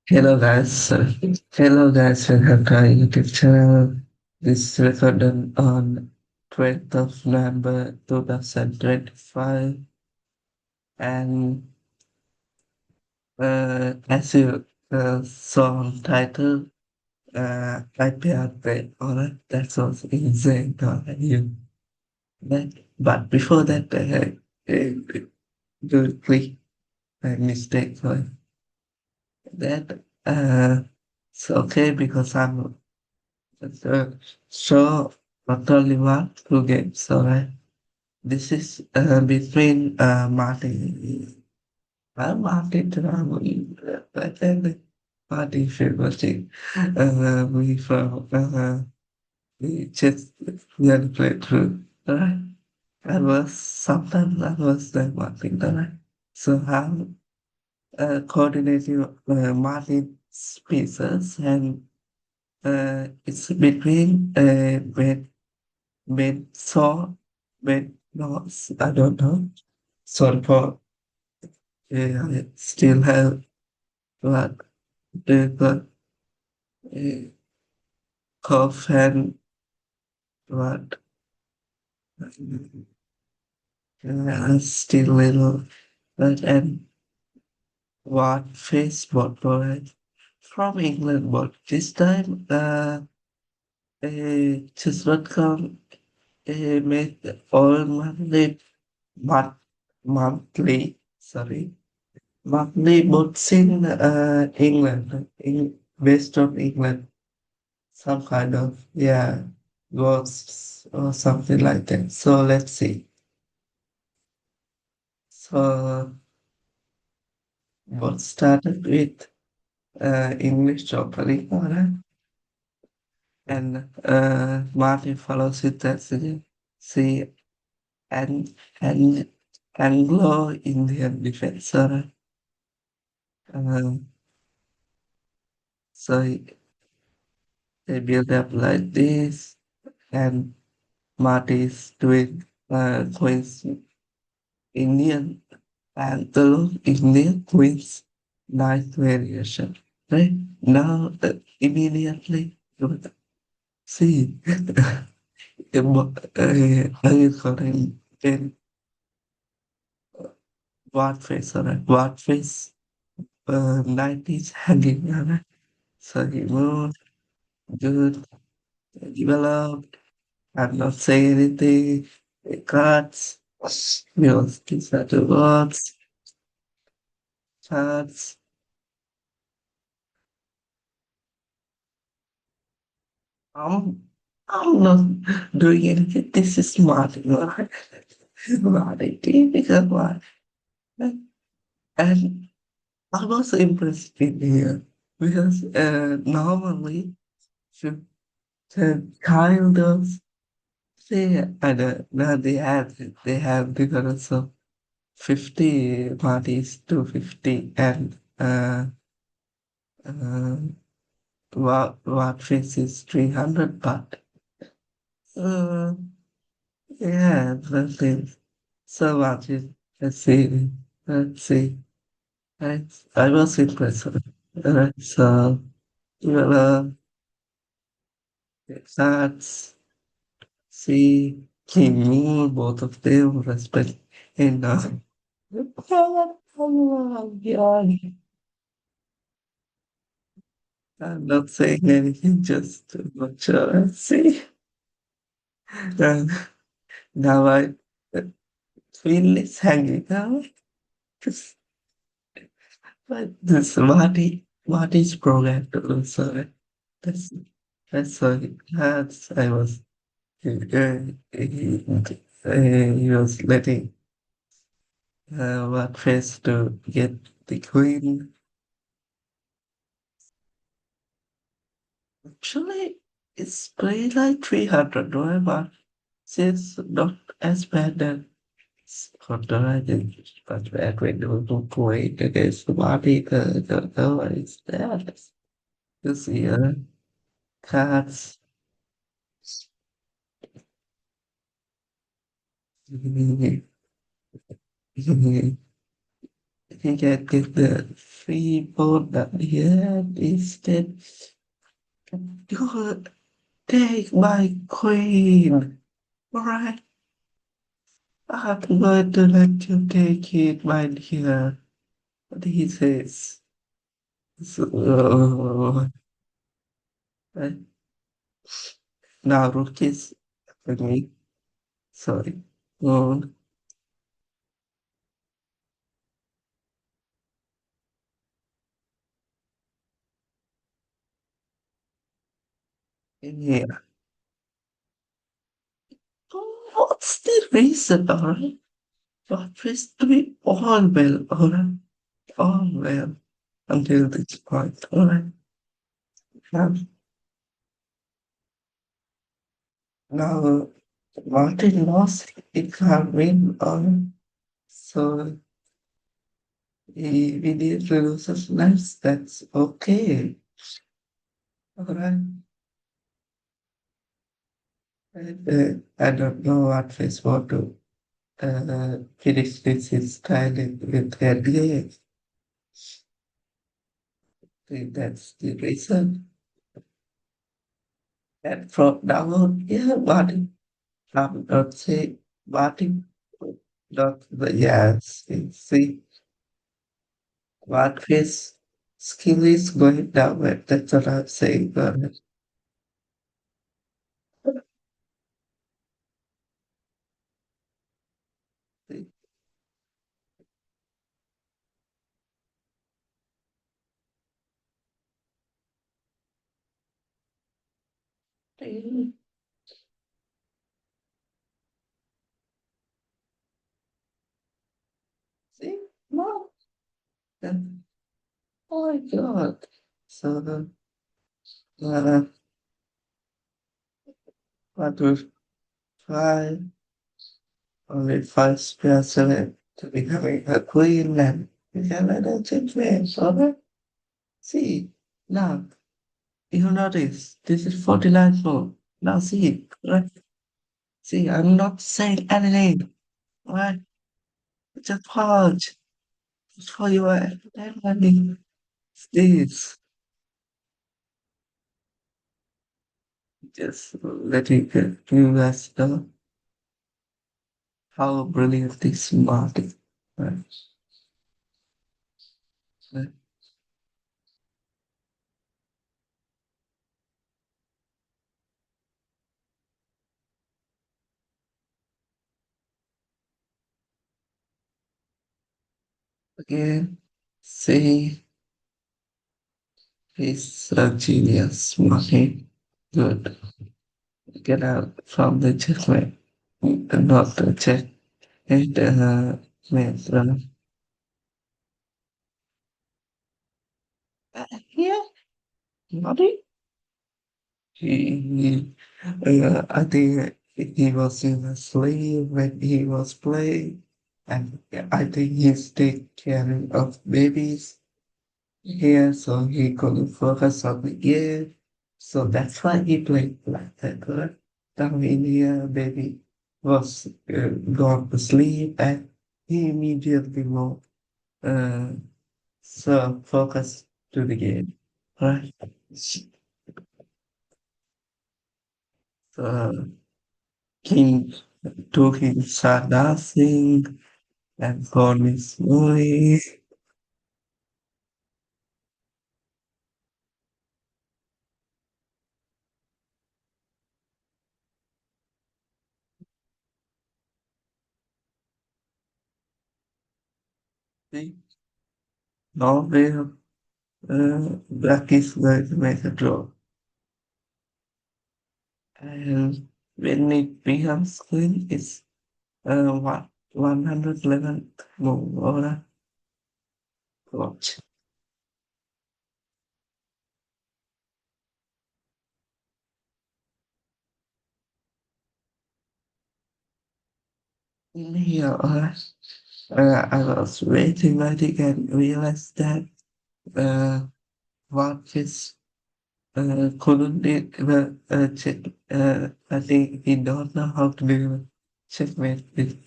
Hello guys, welcome to our YouTube channel. This is recorded on 12th of November 2025 and as you saw on title, I paired the alright, that was insane, alright, you. But before that, do click a mistake for that. It's okay because I'm uh, so not only one, two games, alright. This is between Martin. Martin I think Martin should watching. We from we just really played through. Alright. I was like Martin, alright. So I'm coordinating Martin's pieces and it's between mid saw mid no I don't know. Sorry for I still have what the cough and what still little but and what Facebook right from England but this time just.com made all month, monthly sorry monthly books in England based on England some kind of yeah ghosts or something like that. So let's see. So what started with English opening, alright, and Martin follows it as see and and Anglo-Indian defense, alright. Uh, so they build up like this, and Marty is doing Queen's Indian and the Indian Queen's ninth variation. Right now, immediately you would see I calling in what face or what face 90s hanging around. So he moved, good, developed, I'm not saying anything, it cuts, these are the words, charts. I'm, I'm not doing anything. This is smart, right? Smart idea because what? And I was impressed in here because normally should kind of say now they have difference of 50 parties to 50 and uh, what face is 300 but uh, yeah that is so much is let's see I was impressed so well that's see King Moore both of them respect and oh my God. I'm not saying anything just to watch see uh, now I feel it's hanging out. But this what is programmed to do so that's that's why that's I was he was letting what face to get the queen. Actually, it's pretty like 300, right? But it's not as bad as Scotland. It's much bad when you do great against the body. The is that. You see, cards. he can get the free pawn that he had instead. You take my queen. Alright, I'm going to let you take it, my dear. What he says. So, uh, now rook is me. Sorry. Oh, yeah. What's the reason, alright? What is doing all well, alright? All well until this point, alright? Now, now, Martin lost, it can't win, alright? So, we need to lose his lives, that's okay, alright? And, I don't know what face want to finish this in style with their game. Think that's the reason. And from now on, yeah, Martin, I'm not saying Martin, not the yes, see, what his skill is going down, but that's what I'm saying. But see, no, oh my God. So, uh, what was five, only five spare seven to becoming a queen and become an achievement, okay? See, now, you notice, this is 49 more. Now see, right? See, I'm not saying anything, right? Just pause. Just for your entertainment. This, just letting you guys know how brilliant this market, right? Right. Again, see, he's a genius, money. Good. Get out from the checkmate. Not the check. And, man, yeah, money. He, I think he was in a slave when he was playing, and I think he's taking care of babies here, so he couldn't focus on the game. So that's why he played like that. Right? Down in here, baby was gone to sleep, and he immediately moved, uh, so focus to the game. Right? So King took his dancing and for his movie. Now we have Black is going to make a draw. And when it becomes clean, it's what 111 move or watch. In here, I was waiting and realized that what is couldn't it check. I think he don't know how to do checkmate with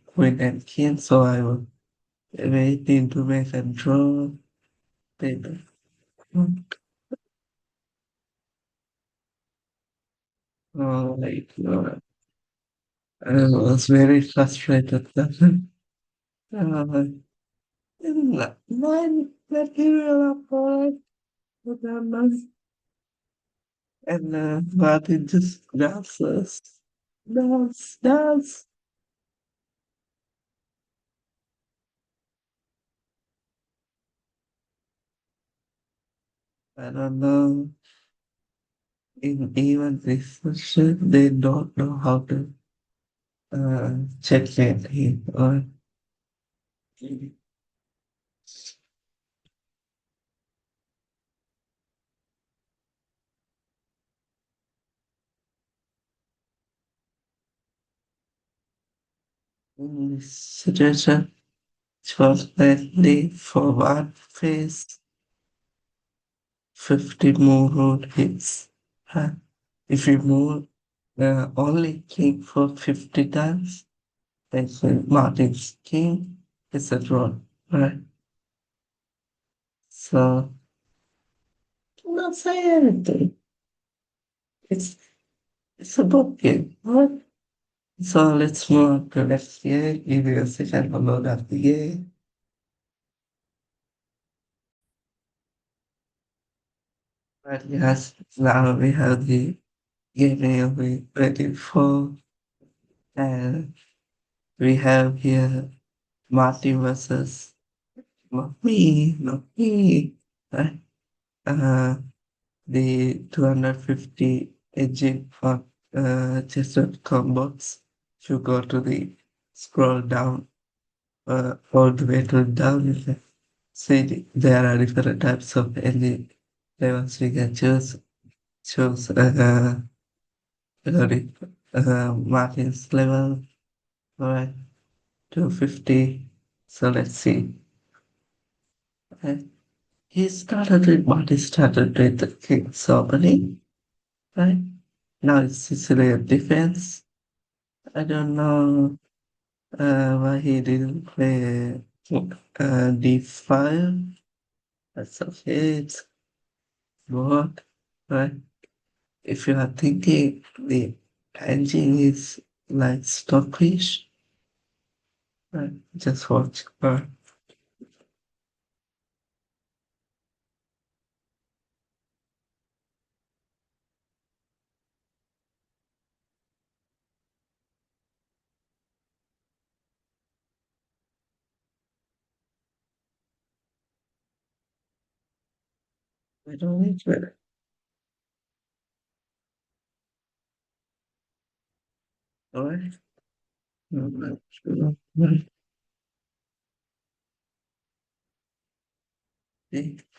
queen and king, so I will waiting to make a draw paper. Oh my god. I was very frustrated that nine material apart and Martin just dances. Dance, dance. I don't know. In even research, they don't know how to checkmate him or in this situation. It was mainly for one phase, 50 more road hits. Uh, if you move only king for 50 times, then Martin's king is a draw, right? So, do not say anything. It's it's a book game, right? So let's move on to next game. Give you a second to load up the game. But yes, now we have the game we'll be waiting for, and we have here Martin versus not me, right? Uh, the 250 engine for chess.com bots. If you go to the scroll down all the way to down, you can see there are different types of engine levels we can choose the, Martin's level, alright, 250. So let's see. Okay. He started with the King's opening, right? Now it's Sicilian defense. I don't know why he didn't play D5. That's okay, it's good, right? If you are thinking the engine is like stockfish, right? Just watch. We don't need to. Alright? No, no, no, no.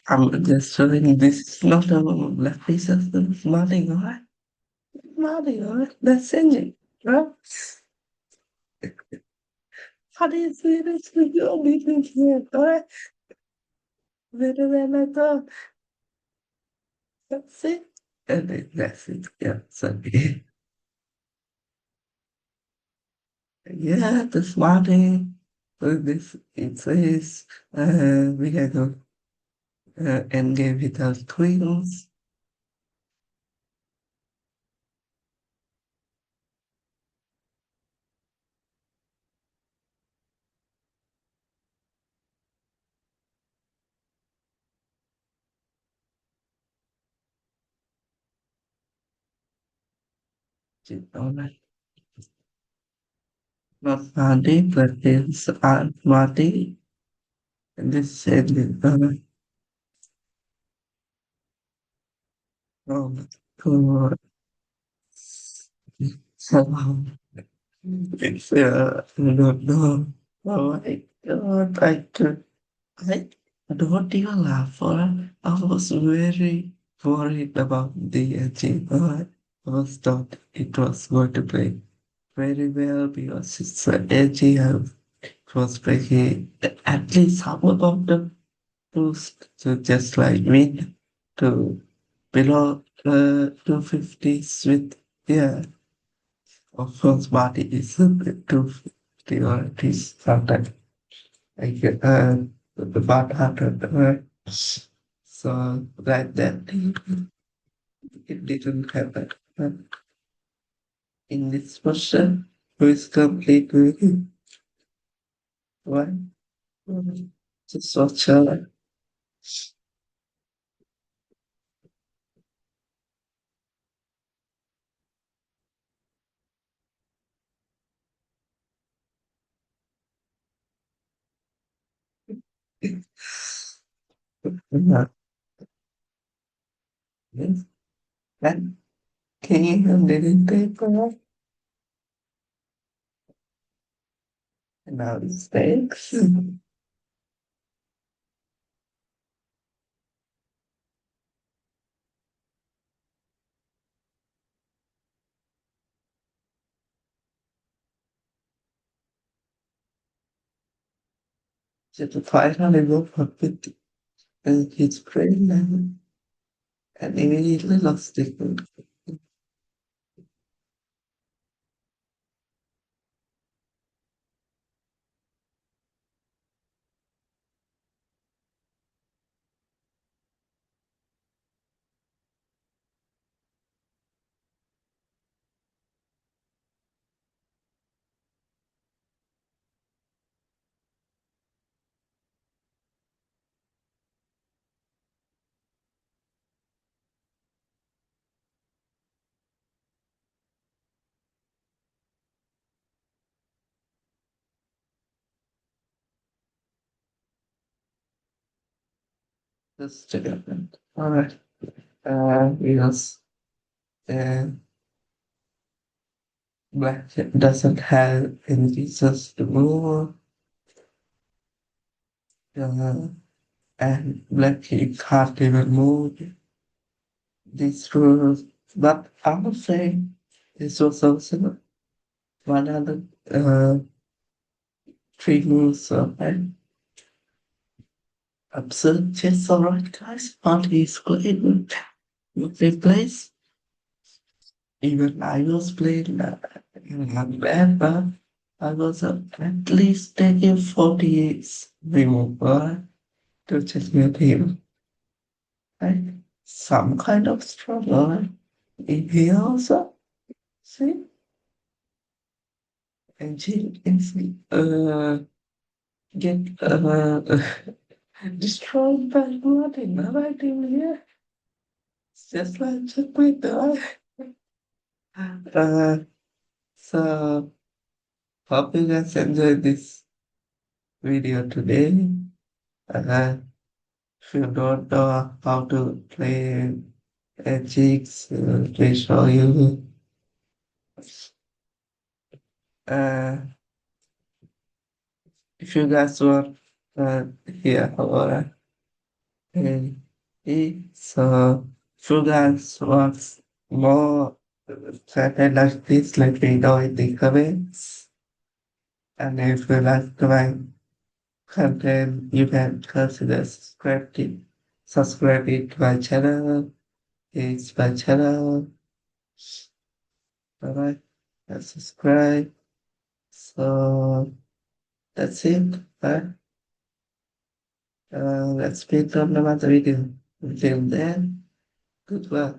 I'm just showing this is not a left piece of the Martin, alright? Martin, alright? That's engine, right? How do you see this video meeting here, alright? Better than I thought. That's it. And that's it. Yeah, so yeah, this morning, this it says we can go endgame without queens. Alright. Not Marty, but it's Aunt Marty. And this said, oh, God. Somehow, it's, I don't know. Oh my God, I don't even laugh for I was very worried about the engine. I was thought it was going to play very well because it's an edgy. It was playing at least half about the rules to just like win to below 250s with, yeah, of course, body is a bit 250 or at least sometimes. I get the bad hearted. So like that, it didn't happen. In this person who is completely one, just watch her. Yes, and can you didn't take her? And now it's thanks. Just finally woke up with his brain and immediately lost it. Just check it out. Alright. Because uh, black doesn't have any reasons to move, uh, and black can't even move these rules. But I would say this was also one of the three moves of an absurd chess. Alright, guys, party is great. They place. Even I was playing not bad, but I was at least taking 48 remover to checkmate him. Right? Some kind of struggle in here also. See? And she is get destroyed by blood in narrative here. It's just like checkmate die. Uh, so hope you guys enjoyed this video today. Uh, if you don't know how to play jigs, they show you. Uh, if you guys want hear our so if you guys want more content like this, let me know in the comments. And if you like my content, you can consider subscribing to my channel. It's my channel. Alright, and subscribe. So that's it. Right? Let's meet on another video. Until then, goodbye.